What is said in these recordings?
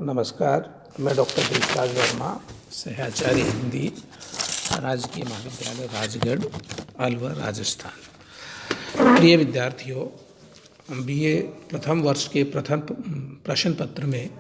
नमस्कार, मैं डॉक्टर देशराज वर्मा, सहआचार्य हिंदी, राजकीय महाविद्यालय राजगढ़, अलवर, राजस्थान। प्रिय विद्यार्थियों, बीए प्रथम वर्ष के प्रथम प्रश्न पत्र में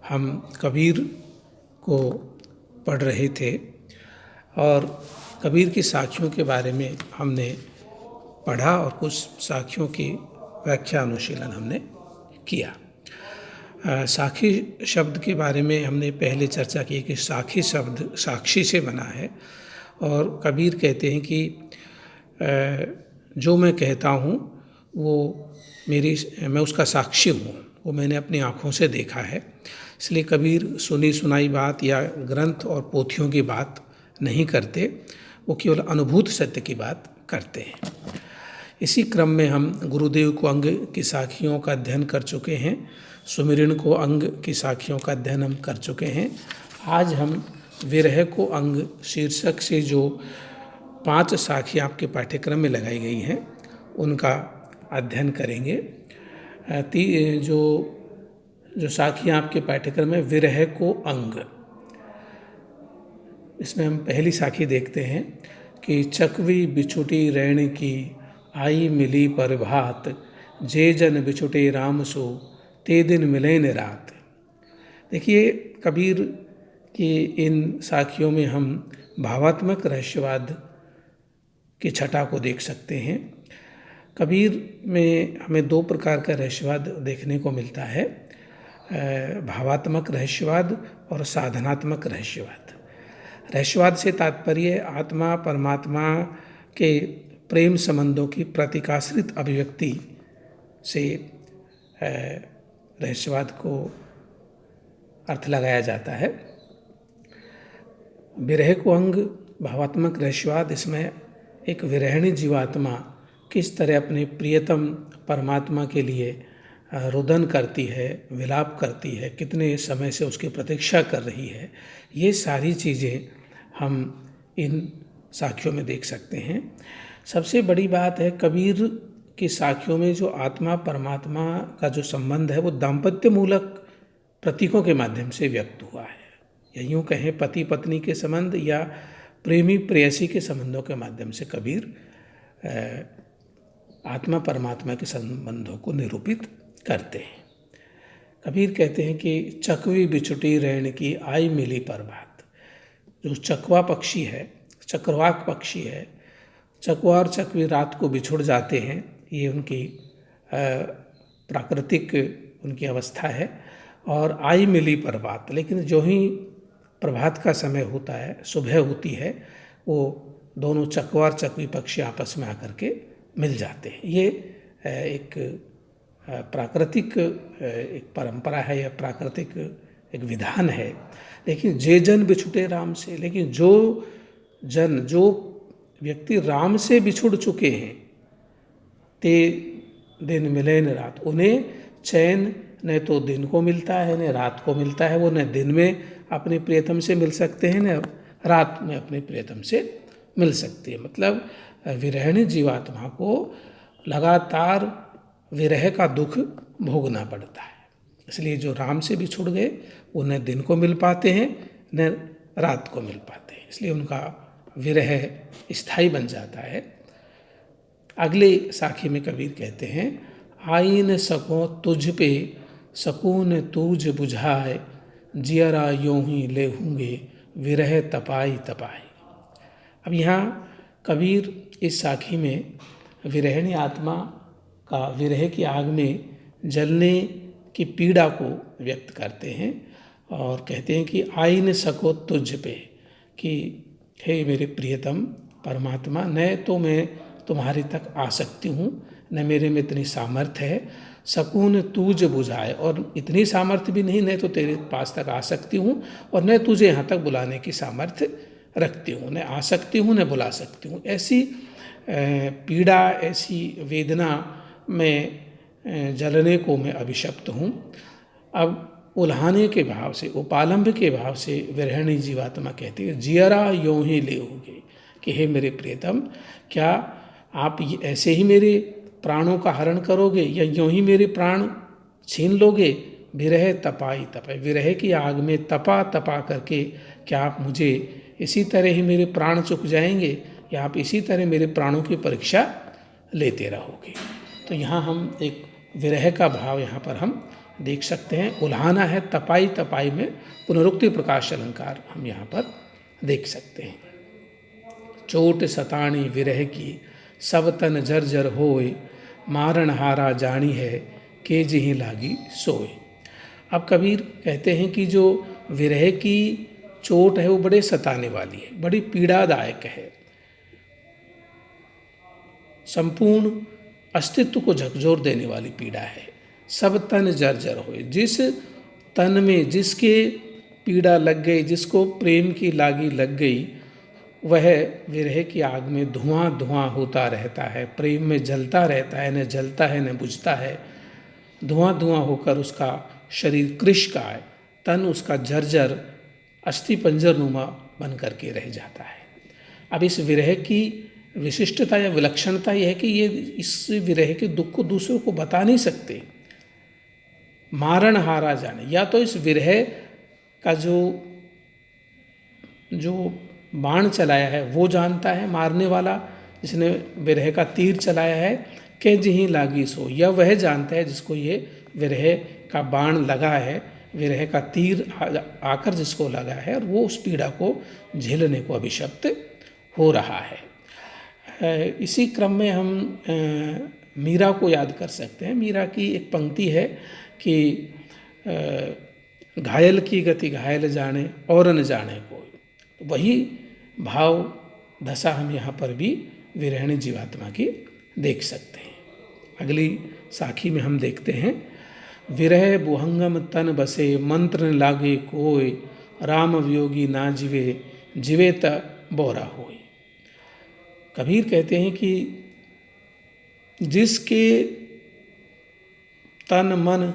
हम कबीर को पढ़ रहे थे और कबीर की साखियों के बारे में हमने पढ़ा और कुछ साखियों की व्याख्या अनुशीलन हमने किया। साखी शब्द के बारे में हमने पहले चर्चा की कि साखी शब्द साक्षी से बना है और कबीर कहते हैं कि जो मैं कहता हूँ वो मैं उसका साक्षी हूँ, वो मैंने अपनी आँखों से देखा है। इसलिए कबीर सुनी सुनाई बात या ग्रंथ और पोथियों की बात नहीं करते, वो केवल अनुभूत सत्य की बात करते हैं। इसी क्रम में हम गुरुदेव को अंग की साखियों का अध्ययन कर चुके हैं, सुमिरन को अंग की साखियों का अध्ययन हम कर चुके हैं। आज हम विरह को अंग शीर्षक से जो 5 साखियाँ आपके पाठ्यक्रम में लगाई गई हैं उनका अध्ययन करेंगे। जो साखियाँ आपके पाठ्यक्रम में विरह को अंग, इसमें हम पहली साखी देखते हैं कि चकवी बिछुटी रैण की आई मिली प्रभात, जे जन बिछुटे राम सो ते दिन मिले न रात। देखिए, कबीर की इन साखियों में हम भावात्मक रहस्यवाद की छटा को देख सकते हैं। कबीर में हमें 2 प्रकार का रहस्यवाद देखने को मिलता है, भावात्मक रहस्यवाद और साधनात्मक रहस्यवाद। रहस्यवाद से तात्पर्य आत्मा परमात्मा के प्रेम संबंधों की प्रतीकाश्रित अभिव्यक्ति से रहस्यवाद को अर्थ लगाया जाता है। विरह को अंग भावात्मक रहस्यवाद, इसमें एक विरहिणी जीवात्मा किस तरह अपने प्रियतम परमात्मा के लिए रुदन करती है, विलाप करती है, कितने समय से उसकी प्रतीक्षा कर रही है, ये सारी चीज़ें हम इन साखियों में देख सकते हैं। सबसे बड़ी बात है, कबीर की साखियों में जो आत्मा परमात्मा का जो संबंध है वो दाम्पत्य मूलक प्रतीकों के माध्यम से व्यक्त हुआ है, या यूँ कहें पति पत्नी के संबंध या प्रेमी प्रेयसी के संबंधों के माध्यम से कबीर आत्मा परमात्मा के संबंधों को निरूपित करते हैं। कबीर कहते हैं कि चकवी बिछुटी रैण की आई मिली प्रभात। जो चकवा पक्षी है, चक्रवाक पक्षी है, चकवा और चकवी रात को बिछुड़ जाते हैं, ये उनकी प्राकृतिक उनकी अवस्था है। और आई मिली प्रभात, लेकिन जो ही प्रभात का समय होता है, सुबह होती है, वो दोनों चकवा और चकवी पक्षी आपस में आकर के मिल जाते हैं। ये एक प्राकृतिक एक परंपरा है या प्राकृतिक एक विधान है। लेकिन जे जन बिछुटे राम से, लेकिन जो व्यक्ति राम से बिछुड़ चुके हैं, ते दिन मिले न रात, उन्हें चैन न तो दिन को मिलता है न रात को मिलता है। वो न दिन में अपने प्रियतम से मिल सकते हैं न रात में अपने प्रियतम से मिल सकते हैं। मतलब विरहिणी जीवात्मा को लगातार विरह का दुख भोगना पड़ता है। इसलिए जो राम से बिछुड़ गए वो न दिन को मिल पाते हैं न रात को मिल पाते हैं, इसलिए उनका विरह स्थायी बन जाता है। अगले साखी में कबीर कहते हैं, आई न सको तुझ पे सकून तूझ बुझाए, जियरा यों ही लेहूँगे विरह तपाई तपाई। अब यहाँ कबीर इस साखी में विरहिणी आत्मा का विरह की आग में जलने की पीड़ा को व्यक्त करते हैं और कहते हैं कि आई न सको तुझ पे, कि हे मेरे प्रियतम परमात्मा, न तो मैं तुम्हारे तक आ सकती हूँ, न मेरे में इतनी सामर्थ्य है, सकून तूझ बुझाए, और इतनी सामर्थ्य भी नहीं, न तो तेरे पास तक आ सकती हूँ और न तुझे यहाँ तक बुलाने की सामर्थ्य रखती हूँ, न आ सकती हूँ न बुला सकती हूँ। ऐसी पीड़ा, ऐसी वेदना में जलने को मैं अभिशप्त हूँ। अब उल्हाने के भाव से, उपालंब के भाव से विरहिणी जीवात्मा कहती है, जियरा यों ही लेओगे, कि हे मेरे प्रियतम, क्या आप ऐसे ही मेरे प्राणों का हरण करोगे या यूं ही मेरे प्राण छीन लोगे विरह तपाई तपाई, विरह की आग में तपा तपा करके क्या आप मुझे इसी तरह ही मेरे प्राण चुक जाएंगे या आप इसी तरह मेरे प्राणों की परीक्षा लेते रहोगे। तो यहाँ हम एक विरह का भाव यहाँ पर हम देख सकते हैं। उल्हाना है तपाई तपाई में पुनरुक्ति प्रकाश अलंकार हम यहाँ पर देख सकते हैं। चोट सताणी विरह की सब तन जर्जर होए, मारण हारा जानी है के जिहि लागी सोए। अब कबीर कहते हैं कि जो विरह की चोट है वो बड़े सताने वाली है, बड़ी पीड़ादायक है, संपूर्ण अस्तित्व को झकझोर देने वाली पीड़ा है। सब तन जर्जर होए, जिस तन में जिसके पीड़ा लग गई, जिसको प्रेम की लागी लग गई, वह विरह की आग में धुआं धुआं होता रहता है, प्रेम में जलता रहता है, न जलता है न बुझता है, धुआं धुआं होकर उसका शरीर कृश का है, तन उसका जर्जर अस्थि पंजरनुमा बन करके रह जाता है। अब इस विरह की विशिष्टता या विलक्षणता यह है कि ये इस विरह के दुख को दूसरों को बता नहीं सकते। मारण हारा जाने, या तो इस विरह का जो बाण चलाया है वो जानता है, मारने वाला जिसने विरह का तीर चलाया है, के जिहि लागी सो, या वह जानता है जिसको ये विरह का बाण लगा है, विरह का तीर आकर जिसको लगा है, और वो उस पीड़ा को झेलने को अभिशप्त हो रहा है। इसी क्रम में हम मीरा को याद कर सकते हैं। मीरा की एक पंक्ति है कि घायल की गति घायल जाने और न जाने कोई। वही भाव दशा हम यहाँ पर भी विरहिणी जीवात्मा की देख सकते हैं। अगली साखी में हम देखते हैं, विरह बुहंगम तन बसे मंत्र न लागे कोय, राम वियोगी ना जिवे जिवे त बोरा होय। कबीर कहते हैं कि जिसके तन मन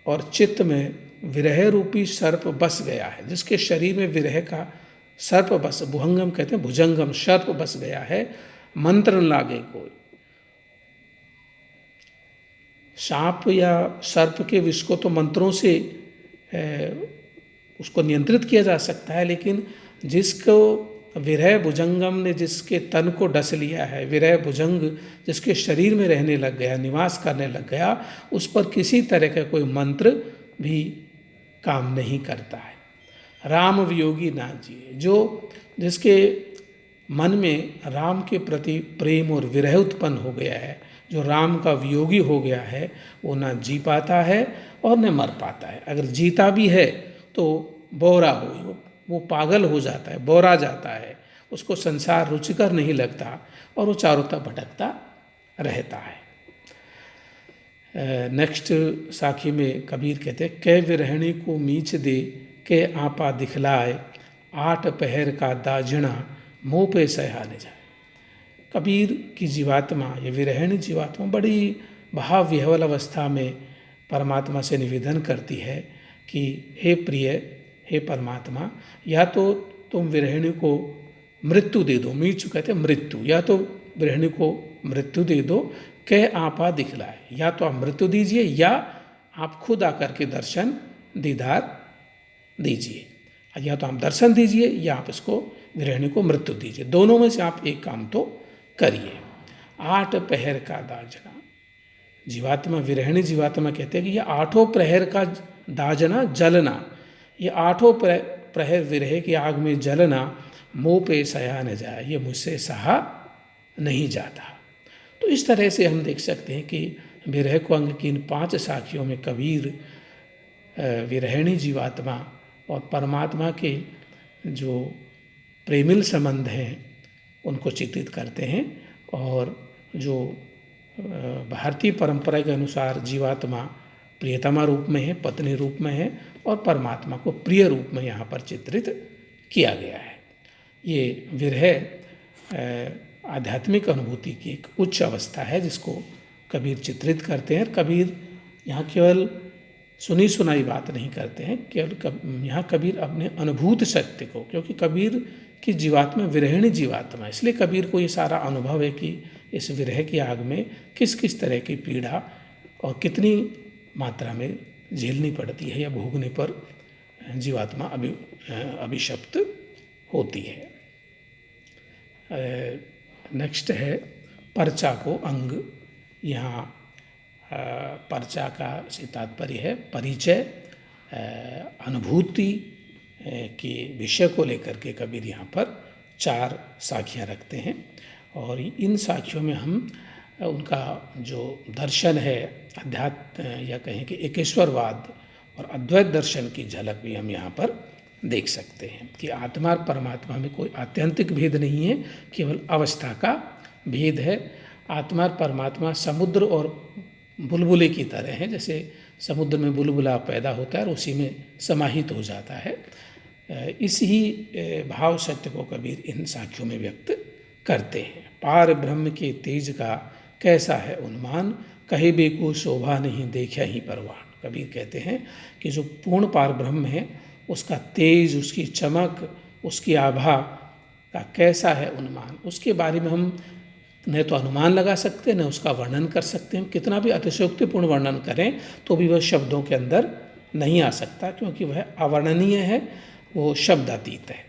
और चित्त में विरह रूपी सर्प बस गया है, जिसके शरीर में विरह का सर्प बस, भुहंगम कहते हैं भुजंगम, सर्प बस गया है, मंत्र न लागे कोई। सांप या सर्प के विष को तो मंत्रों से उसको नियंत्रित किया जा सकता है, लेकिन जिसको विरह भुजंगम ने जिसके तन को डस लिया है, विरह भुजंग जिसके शरीर में रहने लग गया, निवास करने लग गया, उस पर किसी तरह का कोई मंत्र भी काम नहीं करता है। राम वियोगी ना जिए, जो जिसके मन में राम के प्रति प्रेम और विरह उत्पन्न हो गया है, जो राम का वियोगी हो गया है, वो ना जी पाता है और न मर पाता है। अगर जीता भी है तो बोरा हो, वो पागल हो जाता है, बोरा जाता है, उसको संसार रुचिकर नहीं लगता और वो चारों तरफ भटकता रहता है। नेक्स्ट साखी में कबीर कहते हैं, कै विरहिणी को मीच दे के आपा दिखलाए, आठ पहर का दाजना मुँह पे सहा ले जाए। कबीर की जीवात्मा, ये विरहिणी जीवात्मा बड़ी भाव विह्वल अवस्था में परमात्मा से निवेदन करती है कि हे प्रिय, हे परमात्मा, या तो तुम विरहिणी को मृत्यु दे दो, मीच कहते हैं मृत्यु, या तो विरहिणी को मृत्यु दे दो, के आपा दिखलाए, या तो आप मृत्यु दीजिए या आप खुद आकर के दर्शन दीदार दीजिए, या तो आप दर्शन दीजिए या आप इसको विरहिणी को मृत्यु दीजिए, दोनों में से आप एक काम तो करिए। आठ पहर का दाजना, जीवात्मा विरहिणी जीवात्मा कहते हैं कि ये आठों प्रहर का दाजना, जलना, ये आठों प्रहर विरह की आग में जलना मुँह पे सहा न जाए, ये मुझसे सहा नहीं जाता। तो इस तरह से हम देख सकते हैं कि विरह को अंग की इन 5 साखियों में कबीर विरहिणी जीवात्मा और परमात्मा के जो प्रेमिल संबंध हैं उनको चित्रित करते हैं, और जो भारतीय परंपरा के अनुसार जीवात्मा प्रियतमा रूप में है, पत्नी रूप में है, और परमात्मा को प्रिय रूप में यहाँ पर चित्रित किया गया है। ये विरह आध्यात्मिक अनुभूति की एक उच्च अवस्था है जिसको कबीर चित्रित करते हैं। कबीर यहाँ केवल सुनी सुनाई बात नहीं करते हैं, केवल यहाँ कबीर अपने अनुभूत सत्य को, क्योंकि कबीर की जीवात्मा विरहिणी जीवात्मा है, इसलिए कबीर को ये सारा अनुभव है कि इस विरह की आग में किस किस तरह की पीड़ा और कितनी मात्रा में झेलनी पड़ती है या भोगने पर जीवात्मा अभिशप्त होती है। नेक्स्ट है पर्चा को अंग। यहाँ पर्चा का से तात्पर्य है परिचय, अनुभूति के विषय को लेकर के कबीर यहाँ पर 4 साखियाँ रखते हैं और इन साखियों में हम उनका जो दर्शन है अध्यात्म या कहें कि एकेश्वरवाद और अद्वैत दर्शन की झलक भी हम यहाँ पर देख सकते हैं कि आत्मा और परमात्मा में कोई आत्यंतिक भेद नहीं है, केवल अवस्था का भेद है। आत्मा और परमात्मा समुद्र और बुलबुले की तरह हैं, जैसे समुद्र में बुलबुला पैदा होता है और उसी में समाहित हो जाता है। इस ही भाव सत्य को कबीर इन साखियों में व्यक्त करते हैं। पार ब्रह्म के तेज का कैसा है उन्मान, कहे बेको शोभा नहीं देखा ही परवान। कबीर कहते हैं कि जो पूर्ण पार ब्रह्म है उसका तेज, उसकी चमक, उसकी आभा का कैसा है उन्मान, उसके बारे में हम न तो अनुमान लगा सकते हैं न उसका वर्णन कर सकते हैं। कितना भी अतिशयोक्तिपूर्ण वर्णन करें तो भी वह शब्दों के अंदर नहीं आ सकता, क्योंकि वह अवर्णनीय है, वो शब्दातीत है।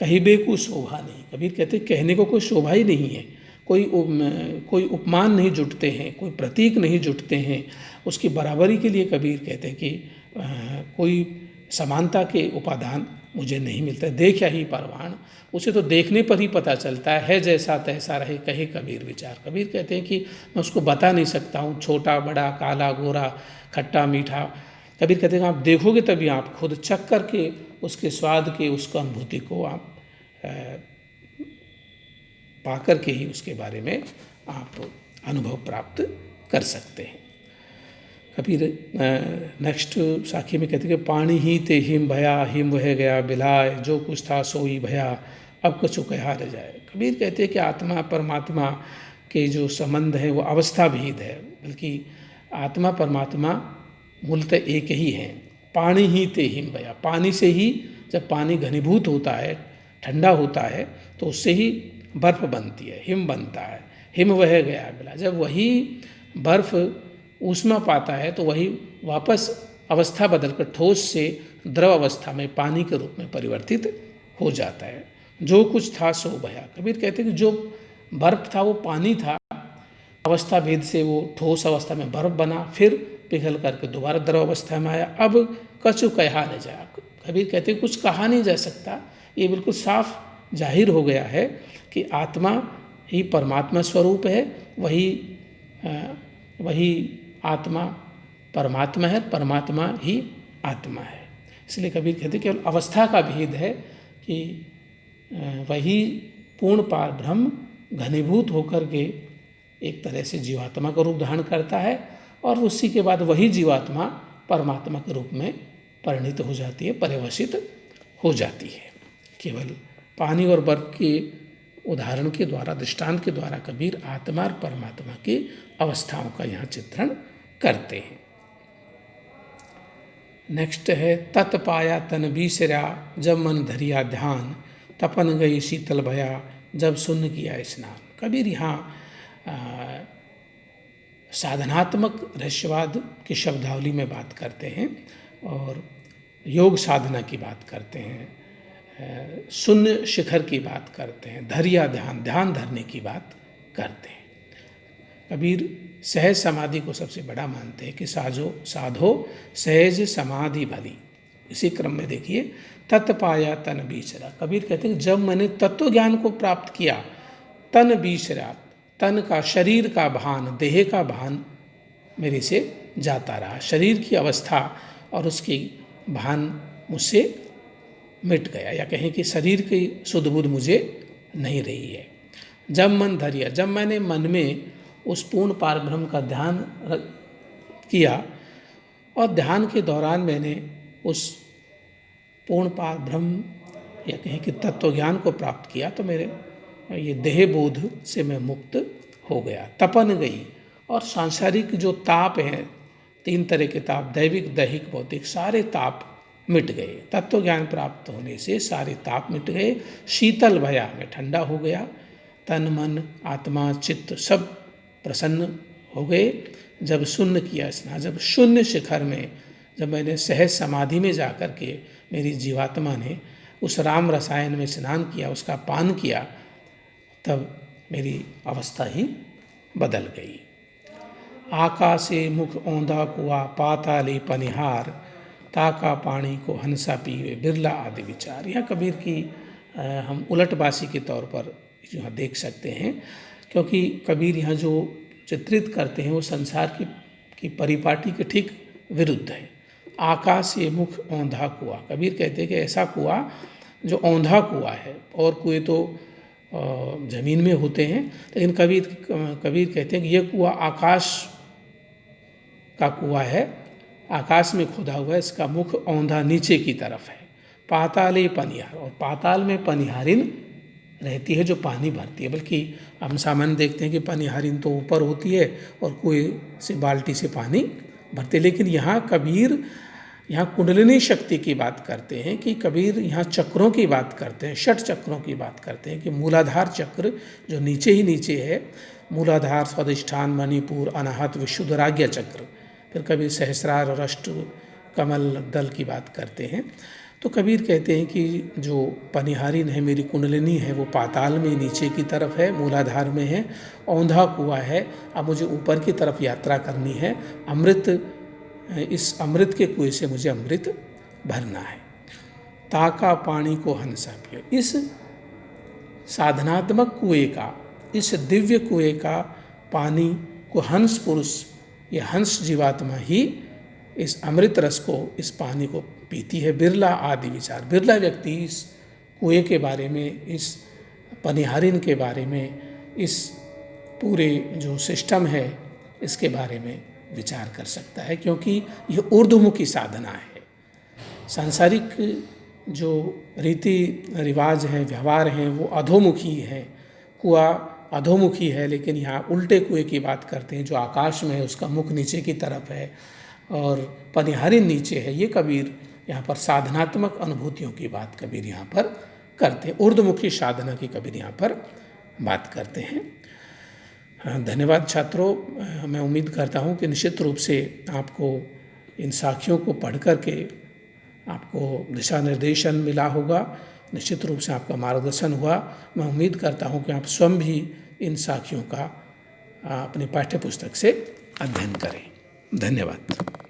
कहीं बेकु शोभा नहीं, कबीर कहते कहने को कोई शोभा ही नहीं है, कोई उपमान नहीं जुटते हैं, कोई प्रतीक नहीं जुटते हैं। उसकी बराबरी के लिए कबीर कहते हैं कि कोई समानता के उपादान मुझे नहीं मिलता। देखा ही परवान, उसे तो देखने पर ही पता चलता है जैसा तैसा रहे कहे कबीर विचार। कबीर कहते हैं कि मैं उसको बता नहीं सकता हूँ, छोटा बड़ा, काला गोरा, खट्टा मीठा। कबीर कहते हैं आप देखोगे तभी आप खुद चख करके उसके स्वाद के, उसका अनुभूति को आप पा करके ही उसके बारे में आप अनुभव प्राप्त कर सकते हैं। कबीर नेक्स्ट साखी में कहते हैं कि पानी ही ते हिम भया, हिम वह गया बिलाए, जो कुछ था सोई भया, अब कछु कहा रह जाए। कबीर कहते हैं कि आत्मा परमात्मा के जो संबंध है वो अवस्था भेद है, बल्कि आत्मा परमात्मा मूलतः एक ही हैं। पानी ही ते हिम भया, पानी से ही जब पानी घनीभूत होता है, ठंडा होता है, तो उससे ही बर्फ़ बनती है, हिम बनता है। हिम वह गया बिला, जब वही बर्फ़ ऊष्मा पाता है तो वही वापस अवस्था बदलकर ठोस से द्रव अवस्था में पानी के रूप में परिवर्तित हो जाता है। जो कुछ था सो भया, कबीर कहते हैं कि जो बर्फ था वो पानी था, अवस्था भेद से वो ठोस अवस्था में बर्फ बना, फिर पिघल करके दोबारा द्रव अवस्था में आया। अब कछु कहा न जाए, कबीर कहते हैं कुछ कहा नहीं जा सकता। ये बिल्कुल साफ जाहिर हो गया है कि आत्मा ही परमात्मा स्वरूप है, वही आत्मा परमात्मा है, परमात्मा ही आत्मा है। इसलिए कबीर कहते हैं केवल अवस्था का भेद है कि वही पूर्ण पार ब्रह्म घनीभूत होकर के एक तरह से जीवात्मा का रूप धारण करता है और उसी के बाद वही जीवात्मा परमात्मा के रूप में परिणित हो जाती है, परिवर्तित हो जाती है। केवल पानी और बर्फ के उदाहरण के द्वारा, दृष्टांत के द्वारा कबीर आत्मा और परमात्मा की अवस्थाओं का यहाँ चित्रण करते हैं। नेक्स्ट है तत् पाया तन बीसरा, जब मन धरिया ध्यान, तपन गई शीतल भया, जब सुन्न किया स्नान। कबीर यहाँ साधनात्मक रहस्यवाद की शब्दावली में बात करते हैं और योग साधना की बात करते हैं, शून्य शिखर की बात करते हैं, धैर्य ध्यान धरने की बात करते हैं। कबीर सहज समाधि को सबसे बड़ा मानते हैं कि साधो सहज समाधि भली। इसी क्रम में देखिए तत् पाया तन बीसरा, कबीर कहते हैं जब मैंने तत्व ज्ञान को प्राप्त किया, तन बीसरा, तन का, शरीर का भान, देह का भान मेरे से जाता रहा, शरीर की अवस्था और उसकी भान मुझसे मिट गया, या कहें कि शरीर की सुध बुध मुझे नहीं रही है। जब मन धैर्य, जब मैंने मन में उस पूर्ण पार ब्रह्म का ध्यान किया और ध्यान के दौरान मैंने उस पूर्ण पार ब्रह्म या कहें कि तत्व ज्ञान को प्राप्त किया, तो मेरे ये देह बोध से मैं मुक्त हो गया। तपन गई, और सांसारिक जो ताप हैं, 3 तरह के ताप, दैविक दैहिक भौतिक, सारे ताप मिट गए। तत्व ज्ञान प्राप्त होने से सारे ताप मिट गए। शीतल भया, मैं ठंडा हो गया, तन मन आत्मा चित्त सब प्रसन्न हो गए। जब शून्य किया स्नान, जब शून्य शिखर में जब मैंने सहज समाधि में जा कर के मेरी जीवात्मा ने उस राम रसायन में स्नान किया, उसका पान किया, तब मेरी अवस्था ही बदल गई। आकाशे मुख औंधा कुआ, पाताले पनिहार, ताका पानी को हंसा पीवे, बिरला आदि विचार। यह कबीर की हम उलटबासी के तौर पर यहाँ देख सकते हैं, क्योंकि कबीर यहाँ जो चित्रित करते हैं वो संसार की परिपाटी के ठीक विरुद्ध है। आकाश ये मुख औंधा कुआ, कबीर कहते हैं कि ऐसा कुआ जो औंधा कुआ है, और कुएं तो ज़मीन में होते हैं, लेकिन कबीर कहते हैं कि यह कुआ आकाश का कुआ है, आकाश में खुदा हुआ है, इसका मुख औंधा नीचे की तरफ है। पाताले पनिहार, और पाताल में पनिहारिन रहती है जो पानी भरती है, बल्कि हम सामान्य देखते हैं कि पनिहारिन तो ऊपर होती है और कुएं से बाल्टी से पानी भरते, लेकिन यहाँ कबीर यहाँ कुंडलिनी शक्ति की बात करते हैं कि कबीर यहाँ चक्रों की बात करते हैं, 6 चक्रों की बात करते हैं कि मूलाधार चक्र जो नीचे ही नीचे है, मूलाधार, स्वादिष्ठान, मणिपुर, अनाहत, विशुद्धराज्य चक्र, फिर कबीर सहस्रार और अष्ट कमल दल की बात करते हैं। तो कबीर कहते हैं कि जो पनिहारिन है, मेरी कुंडलिनी है, वो पाताल में नीचे की तरफ है, मूलाधार में है, औंधा कुआ है, अब मुझे ऊपर की तरफ यात्रा करनी है, इस अमृत के कुएं से मुझे अमृत भरना है। ताका पानी को हंसा पियो, इस साधनात्मक कुएं का, इस दिव्य कुएं का पानी को हंस पुरुष, ये हंस जीवात्मा ही इस अमृत रस को, इस पानी को पीती है। बिरला आदि विचार, बिरला व्यक्ति इस कुएं के बारे में, इस पनिहारिन के बारे में, इस पूरे जो सिस्टम है इसके बारे में विचार कर सकता है, क्योंकि ये ऊर्ध्वमुखी साधना है। सांसारिक जो रीति रिवाज हैं, व्यवहार हैं, वो अधोमुखी है, कुआ अधोमुखी है, लेकिन यहाँ उल्टे कुएं की बात करते हैं, जो आकाश में है, उसका मुख नीचे की तरफ है और पनिहारिन नीचे है। ये कबीर यहाँ पर साधनात्मक अनुभूतियों की बात कबीर यहाँ पर करते हैं, ऊर्ध्वमुखी साधना की कबीर यहाँ पर बात करते हैं। धन्यवाद छात्रों, मैं उम्मीद करता हूँ कि निश्चित रूप से आपको इन साखियों को पढ़ कर के आपको दिशा निर्देशन मिला होगा, निश्चित रूप से आपका मार्गदर्शन हुआ। मैं उम्मीद करता हूँ कि आप स्वयं भी इन साखियों का अपने पाठ्य पुस्तक से अध्ययन करें। धन्यवाद।